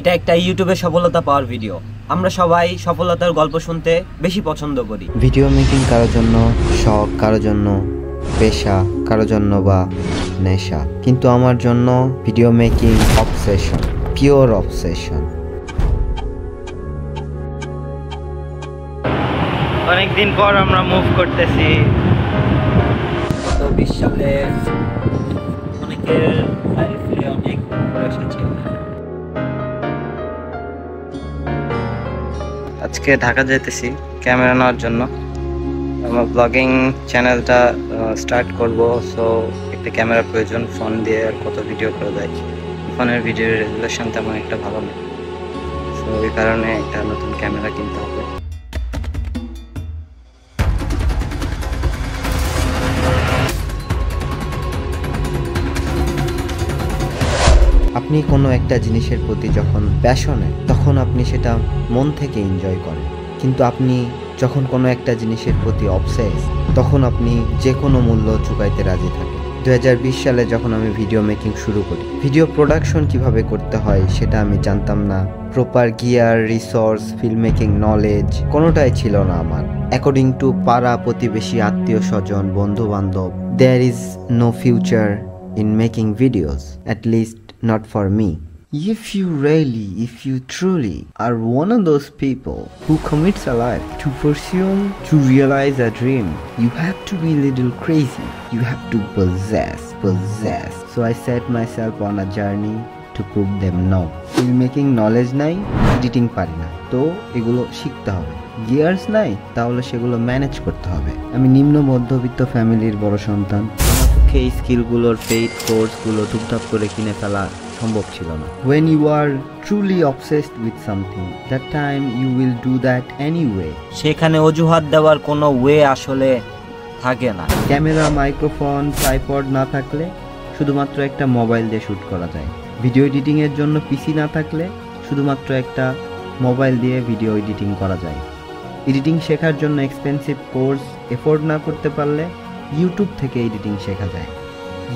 এটা একটা ইউটিউবে সফলতা পাওয়ার ভিডিও। আমরা সবাই সফলতার গল্প শুনতে বেশি পছন্দ করি। ভিডিও মেকিং কারোর জন্য শখ, কারোর জন্য পেশা, কারোর জন্য বা নেশা, কিন্তু আমার জন্য video making obsession, pure obsession. অনেকদিন পর আমরা মুভ করতেছি। 20 সালে অনেকের লাইফে অনেক প্রেশার ছিল। আজকে ঢাকা যেতেছি ক্যামেরা নেওয়ার জন্য। আমার ব্লগিং চ্যানেলটা স্টার্ট করব, সো একটা ক্যামেরা প্রয়োজন। ফোন দিয়ে আর কত ভিডিও করা যায়, ফোনের ভিডিওর রেজুলেশন তেমন একটা ভালো নেই, সো এই কারণে একটা নতুন ক্যামেরা কিনতে হবে। আপনি কোনো একটা জিনিসের প্রতি যখন প্যাশনেট, তখন আপনি সেটা মন থেকে এনজয় করেন, কিন্তু আপনি যখন কোনো একটা জিনিসের প্রতি অবসেস, তখন আপনি যে কোনো মূল্য চুকাইতে রাজি থাকেন। 2020 সালে যখন আমি ভিডিও মেকিং শুরু করি, ভিডিও প্রোডাকশন কিভাবে করতে হয় সেটা আমি জানতাম না। Proper gear, resource, film making knowledge কোনোটাই ছিল না আমার। অ্যাকর্ডিং টু পাড়া প্রতিবেশী, আত্মীয় স্বজন, বন্ধু বান্ধব, there is no future in making videos, at least not for me. If you truly are one of those people who commits a life to pursue, to realize a dream, you have to be a little crazy. You have to possess. So I set myself on a journey to prove them no. Filmmaking knowledge নাই, editing পারি না, তো এগুলো শিখতে হবে। Gears নাই, তাহলে সেগুলো ম্যানেজ করতে হবে। আমি নিম্ন মধ্যবিত্ত ফ্যামিলির বড় সন্তান। আমার পক্ষে এই স্কিলগুলোর পেইড কোর্সগুলো টুকটাক করে কিনে ফেলা সম্ভব ছিল না। When you are truly obsessed with something, that time you will do that anyway. সেখানে অজুহাত দেওয়ার কোনো ওয়ে আসলে থাকে না। ক্যামেরা, মাইক্রোফোন, ট্রাইপড না থাকলে শুধুমাত্র একটা মোবাইল দিয়ে শ্যুট করা যায়। ভিডিও এডিটিংয়ের জন্য পিসি না থাকলে শুধুমাত্র একটা মোবাইল দিয়ে ভিডিও এডিটিং করা যায়। এডিটিং শেখার জন্য এক্সপেন্সিভ কোর্স এফোর্ড না করতে পারলে ইউটিউব থেকে এডিটিং শেখা যায়।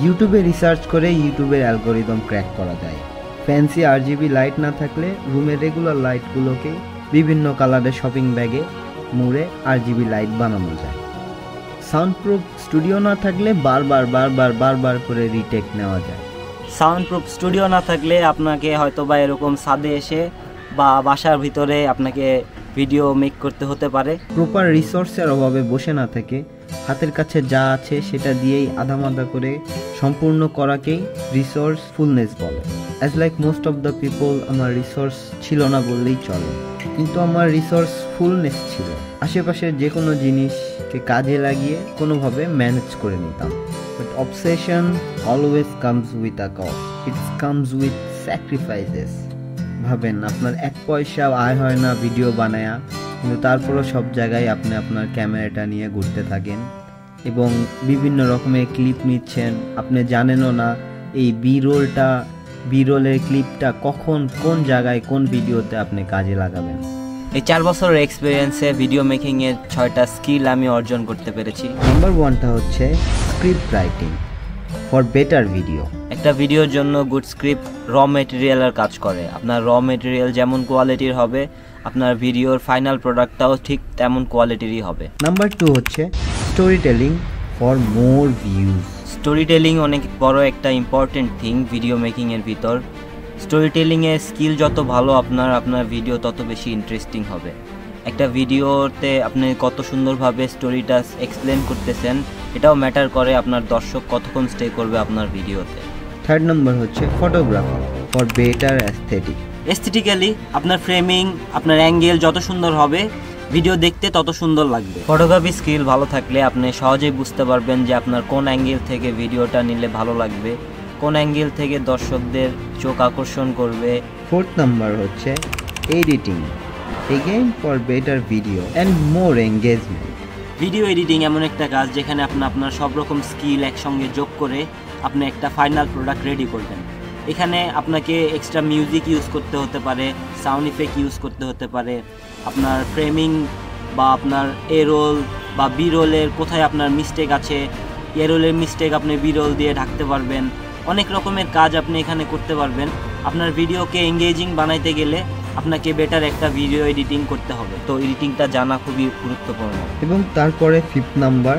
ইউটিউবে রিসার্চ করে ইউটিউবের অ্যালগোরিদম ক্র্যাক করা যায়। ফ্যান্সি RGB লাইট না থাকলে রুমের রেগুলার লাইটগুলোকে বিভিন্ন কালারের শপিং ব্যাগে মুড়ে RGB লাইট বানানো যায়। সাউন্ডপ্রুফ স্টুডিও না থাকলে বারবার করে রিটেক নেওয়া যায়। সাউন্ডপ্রুফ স্টুডিও না থাকলে আপনাকে হয়তো বা এরকম ছাদে এসে বা বাসার ভিতরে আপনাকে ভিডিও মেক করতে হতে পারে। প্রপার রিসোর্সের অভাবে বসে না থেকে হাতের কাছে যা আছে সেটা দিয়েই আধামাদা করে সম্পূর্ণ করাকেই রিসোর্সফুলনেস বলে। As like most of the people, আমার রিসোর্স ছিল না বললেই চলে, কিন্তু আমার রিসোর্সফুলনেস ছিল। আশেপাশের যে কোনো জিনিসকে কাজে লাগিয়ে কোনোভাবে ম্যানেজ করে নিতাম। But obsession always comes with a cost, it's comes with sacrifices. ভাবেন, আপনার 1 পয়সা আয় হয় না ভিডিও বানায়া, কিন্তু তারপরও সব জায়গায় আপনি আপনার ক্যামেরাটা নিয়ে ঘুরতে থাকেন এবং বিভিন্ন রকমের ক্লিপ নিচ্ছেন। আপনি জানেনও না এই বিরোলের ক্লিপটা কখন, কোন জায়গায়, কোন ভিডিওতে আপনি কাজে লাগাবেন। এই 4 বছরের এক্সপিরিয়েন্সে ভিডিও মেকিংয়ের 6টা স্কিল আমি অর্জন করতে পেরেছি। নাম্বার 1টা হচ্ছে script writing for better video. একটা ভিডিওর জন্য গুড স্ক্রিপ্ট র মেটেরিয়ালের কাজ করে। আপনার র মেটেরিয়াল যেমন কোয়ালিটির হবে, আপনার ভিডিওর ফাইনাল প্রোডাক্টটাও ঠিক তেমন কোয়ালিটিরই হবে। নাম্বার 2 হচ্ছে story telling for more views. Story telling অনেক বড় একটা ইম্পর্টেন্ট থিং ভিডিও মেকিংয়ের ভিতর। স্টোরি টেলিংয়ের স্কিল যত ভালো আপনার ভিডিও তত বেশি ইন্টারেস্টিং হবে। একটা ভিডিওতে আপনি কত সুন্দরভাবে স্টোরিটা এক্সপ্লেন করতেছেন, এটাও ম্যাটার করে আপনার দর্শক কতক্ষণ স্টে করবে আপনার ভিডিওতে। থার্ড নাম্বার হচ্ছে ফটোগ্রাফি ফর বেটার এস্থেটিক্যালি আপনার ফ্রেমিং, আপনার অ্যাঙ্গেল যত সুন্দর হবে ভিডিও দেখতে তত সুন্দর লাগবে। ফটোগ্রাফি স্কিল ভালো থাকলে আপনি সহজেই বুঝতে পারবেন যে আপনার কোন অ্যাঙ্গেল থেকে ভিডিওটা নিলে ভালো লাগবে, কোন অ্যাঙ্গেল থেকে দর্শকদের চোখ আকর্ষণ করবে। ফোর্থ নাম্বার হচ্ছে editing, again for better video and more engagement. Video editing এমন একটা কাজ যেখানে আপনার সব রকম স্কিল একসঙ্গে যোগ করে আপনি একটা ফাইনাল প্রোডাক্ট রেডি করবেন। এখানে আপনাকে এক্সট্রা মিউজিক ইউজ করতে হতে পারে, সাউন্ড ইফেক্ট ইউজ করতে হতে পারে, আপনার ফ্রেমিং বা আপনার এ রোল বা বি রোলের কোথায় আপনার মিস্টেক আছে, এ রোলের মিস্টেক আপনি বি রোল দিয়ে ঢাকতে পারবেন। অনেক রকমের কাজ আপনি এখানে করতে পারবেন। আপনার ভিডিওকে এঙ্গেজিং বানাইতে গেলে আপনাকে বেটার একটা ভিডিও এডিটিং করতে হবে, তো এডিটিংটা জানা খুবই গুরুত্বপূর্ণ। এবং তারপরে 5th number,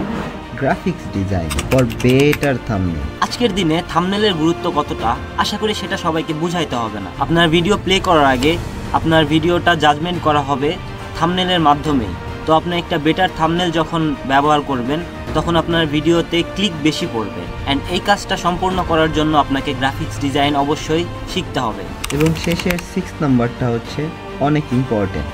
graphics design for better thumbnail. আজকের দিনে থাম্বনেলের গুরুত্ব কতটা আশা করি সেটা সবাইকে বুঝাইতে হবে না। আপনার ভিডিও প্লে করার আগে আপনার ভিডিওটা জাজমেন্ট করা হবে থাম্বনেলের মাধ্যমেই। তো আপনি একটা বেটার থাম্বনেল যখন ব্যবহার করবেন তখন আপনার ভিডিওতে ক্লিক বেশি পড়বে, অ্যান্ড এই কাজটা সম্পূর্ণ করার জন্য আপনাকে গ্রাফিক্স ডিজাইন অবশ্যই শিখতে হবে। এবং শেষের 6th নাম্বারটা হচ্ছে অনেক ইম্পর্টেন্ট,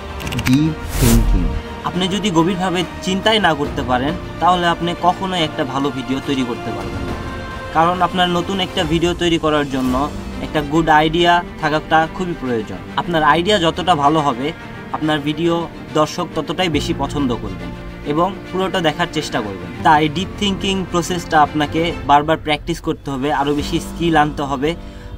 ডিপ থিঙ্কিং। আপনি যদি গভীরভাবে চিন্তাই না করতে পারেন তাহলে আপনি কখনোই একটা ভালো ভিডিও তৈরি করতে পারবেন না, কারণ আপনার নতুন একটা ভিডিও তৈরি করার জন্য একটা গুড আইডিয়া থাকাটা খুবই প্রয়োজন। আপনার আইডিয়া যতটা ভালো হবে আপনার ভিডিও দর্শক ততটাই বেশি পছন্দ করবেন এবং পুরোটা দেখার চেষ্টা করবেন। তাই ডিপ থিঙ্কিং প্রসেসটা আপনাকে বারবার প্র্যাকটিস করতে হবে, আরও বেশি স্কিল আনতে হবে।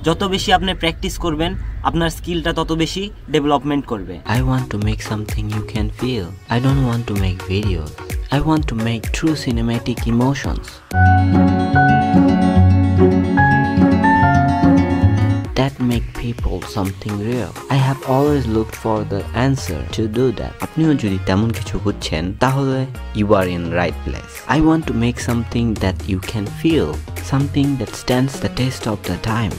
যত বেশি আপনি প্র্যাকটিস করবেন আপনার স্কিলটা তত বেশি ডেভেলপমেন্ট করবে। I want to make something you can feel. I don't want to make videos. I want to make true cinematic emotions that make people something real. I have always looked for the answer to do that. আপনিও যদি তেমন কিছু বুঝছেন তাহলে you are in right place. I want to make something that you can feel, something that stands the test of the time.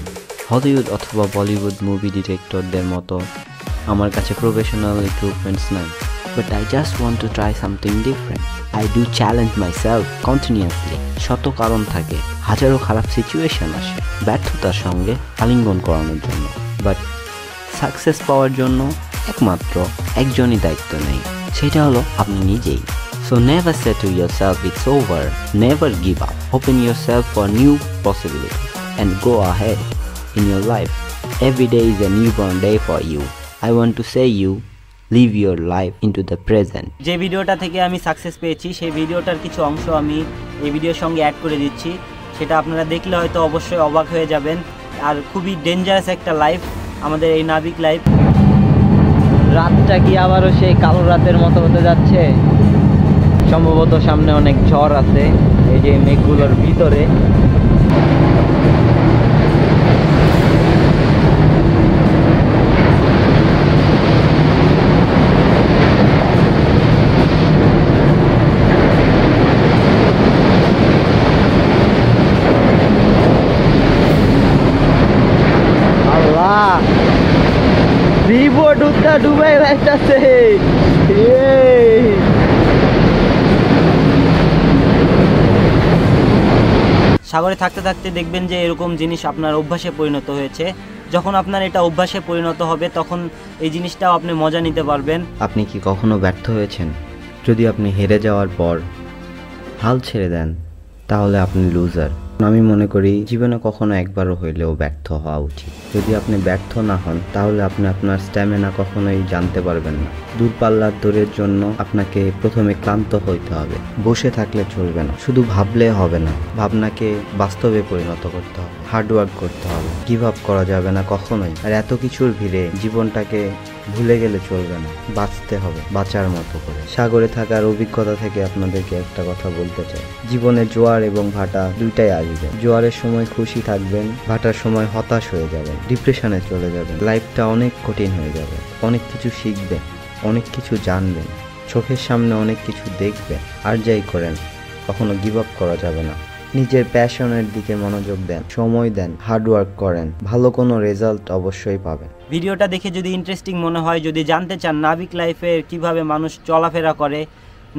Hollywood অথবা Bollywood movie ডিরেক্টরদের মতো আমার কাছে প্রফেশনাল ইকুইপমেন্টস নাই, But I just want to try something different. I do challenge myself continuously. শত কারণ থাকে, হাজারো খারাপ সিচুয়েশন আসে ব্যর্থতার সঙ্গে আলিঙ্গন করানোর জন্য, বাট সাকসেস পাওয়ার জন্য একমাত্র একজনই দায়িত্ব নেই, সেটা হলো আপনি নিজেই। So never say to yourself it's over, never give up. Open yourself for new possibilities and go ahead in your life. Every day is a newborn day for you. I want to say you live your life into the present. যে ভিডিওটা থেকে আমি success পেয়েছি সেই ভিডিওটার কিছু অংশ আমি এই ভিডিওর সঙ্গে অ্যাড করে দিচ্ছি, সেটা আপনারা দেখলে হয়তো অবশ্যই অবাক হয়ে যাবেন। আর খুবই ডেঞ্জারাস একটা লাইফ আমাদের এই নাবিক লাইফ। রাতটা কি আবারও সেই কালো রাতের মতো হতে যাচ্ছে? সম্ভবত সামনে অনেক ঝড় আছে এই যে মেঘগুলোর ভিতরে। ডুবাই যাচ্ছে। সাগরে থাকতে থাকতে দেখবেন যে এরকম জিনিস আপনার অভ্যাসে পরিণত হয়েছে। যখন আপনার এটা অভ্যাসে পরিণত হবে তখন এই জিনিসটাও আপনি মজা নিতে পারবেন। আপনি কি কখনো ব্যর্থ হয়েছেন? যদি আপনি হেরে যাওয়ার পর হাল ছেড়ে দেন তাহলে আপনি লুজার। আমি মনে করি জীবনে কখনো একবারও হইলেও ব্যর্থ হওয়া উচিত। যদি আপনি ব্যর্থ না হন তাহলে আপনি আপনার স্ট্যামিনা কখনোই জানতে পারবেন না। দূরপাল্লার দৌড়ের জন্য আপনাকে প্রথমে ক্লান্ত হইতে হবে, বসে থাকলে চলবে না, শুধু ভাবলে হবে না, ভাবনাকে বাস্তবে পরিণত করতে হবে, হার্ডওয়ার্ক করতে হবে, গিভ আপ করা যাবে না কখনোই। আর এত কিছুর ভিড়ে জীবনটাকে ভুলে গেলে চলবে না, বাঁচতে হবে বাঁচার মতো করে। সাগরে থাকার অভিজ্ঞতা থেকে আপনাদেরকে একটা কথা বলতে চাই, জীবনে জোয়ার এবং ভাটা দুইটাই আসবে। জোয়ারের সময় খুশি থাকবেন, ভাটার সময় হতাশ হয়ে যাবেন, ডিপ্রেশনে চলে যাবেন, লাইফটা অনেক কঠিন হয়ে যাবে। অনেক কিছু শিখবেন, অনেক কিছু জানবেন, চোখের সামনে অনেক কিছু দেখবেন। আর যাই করেন কখনো গিভ আপ করা যাবে না। নিজের প্যাশনের দিকে মনোযোগ দেন, সময় দেন, হার্ডওয়ার্ক করেন, ভালো কোনো রেজাল্ট অবশ্যই পাবেন। ভিডিওটা দেখে যদি ইন্টারেস্টিং মনে হয়, যদি জানতে চান নাবিক লাইফের কিভাবে মানুষ চলাফেরা করে,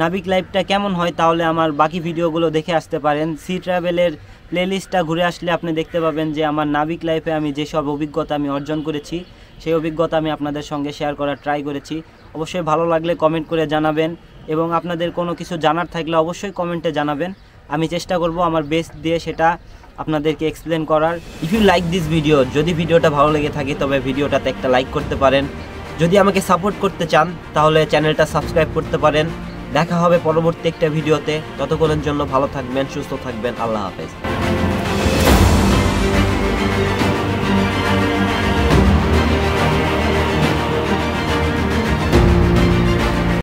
নাবিক লাইফটা কেমন হয়, তাহলে আমার বাকি ভিডিওগুলো দেখে আসতে পারেন। সি ট্রাভেলের প্লেলিস্টটা ঘুরে আসলে আপনি দেখতে পাবেন যে আমার নাবিক লাইফে আমি যেসব অভিজ্ঞতা আমি অর্জন করেছি সেই অভিজ্ঞতা আমি আপনাদের সঙ্গে শেয়ার করার ট্রাই করেছি। অবশ্যই ভালো লাগলে কমেন্ট করে জানাবেন এবং আপনাদের কোনো কিছু জানার থাকলে অবশ্যই কমেন্টে জানাবেন। আমি চেষ্টা করব আমার বেস্ট দিয়ে সেটা আপনাদেরকে এক্সপ্লেন করার। If you like this video, যদি ভিডিওটা ভালো লেগে থাকে তবে ভিডিওটাতে একটা লাইক করতে পারেন। যদি আমাকে সাপোর্ট করতে চান তাহলে চ্যানেলটা সাবস্ক্রাইব করতে পারেন। দেখা হবে পরবর্তী একটা ভিডিওতে। ততক্ষণের জন্য ভালো থাকবেন, সুস্থ থাকবেন। আল্লাহ হাফেজ।